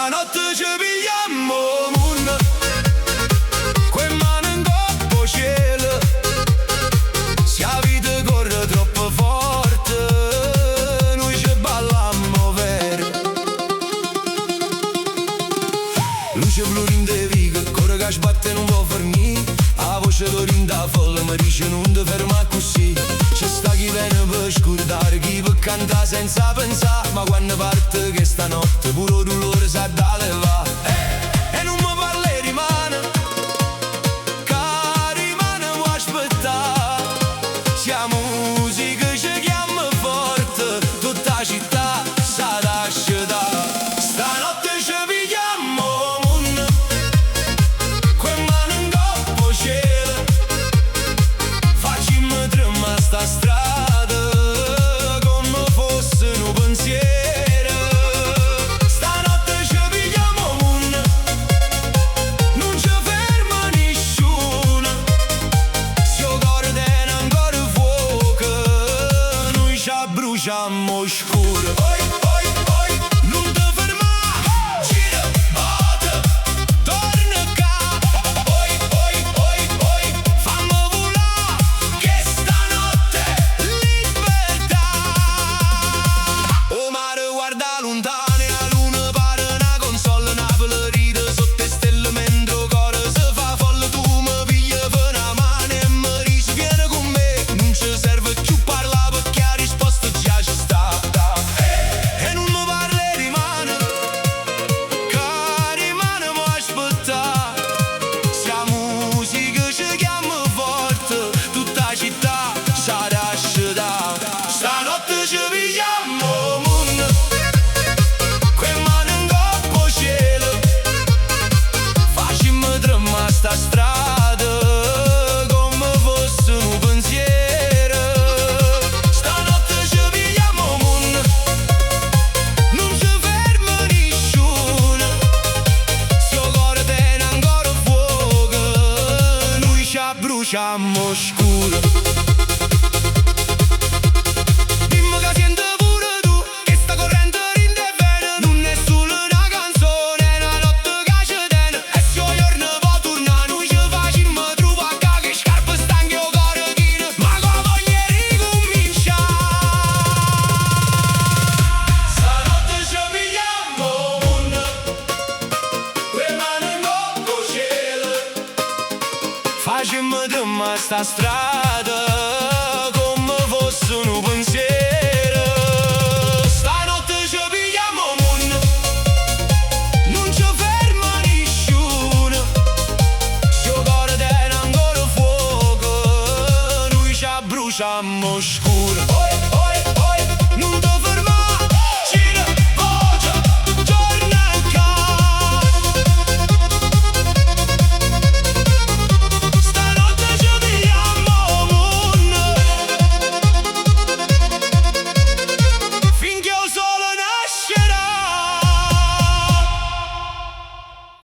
Stanotte ci pigliamo moon, con mano in coppa cielo. Se la vita corre troppo forte, noi ci ballammo vero. Luce blu rinde viga, cuore che sbatte non può fermare. La voce che rinda folle mi dice non ti ferma così. C'è sta chi viene per scordare, chi per cantare senza pensare. Ma quando parte che stanotte pure dolore sa da levare. E non mi parla e rimane, che rimane può aspettare. Sia musica ci chiama forte, tutta la città sa lascia da. Stanotte ci pigliamo moon, con mano in coppa cielo. Facciamo tremare sta strada come fosse un pensiero. Stanotte ci pigliamo moon, non ci ferma nessuno. Se il cuore tiene ancora fuoco, noi ci bruciamo scuro. Oi, oi, oi, non ti fermare, gira, botte, torna qua. Oi, oi, oi, oi, fammi volare, che stanotte è libertà. O mare guarda lontano e la luna pare una console. Napoli ride sotto le stelle mentre il cuore si fa folle. Tu mi pigli per una mano e mi dici vieni con me. Non ci serve più parlare perché la risposta già ci sta. E non mi parla e rimane, che rimane può aspettare. Se la musica ci chiama forte, tutta la città sa lascia da. Stanotte ci pigliamo moon, con mano in coppa cielo. Facciamo tremare sta strada come fosse un pensiero. Stanotte ci pigliamo moon, non ci ferma nessuno. Se il cuore tiene ancora fuoco, noi ci bruciamo scuro. Dimmi che senti pure tu, che sta corrente rinde bene. Non è solo una canzone, è una notte che ci tiene. E se il giorno può tornare, noi ci facciamo trovare. Che scarpe stanche o cuore chino, ma con voglia di ricominciare. Stanotte ci pigliamo moon, con mano in coppa cielo. Facciamo tremare sta strada come fosse un pensiero. Stanotte ci pigliamo moon, non ci ferma nessuno. Se il cuore tiene ancora fuoco, noi ci bruciamo scuro. Oi, oi, oi, non ti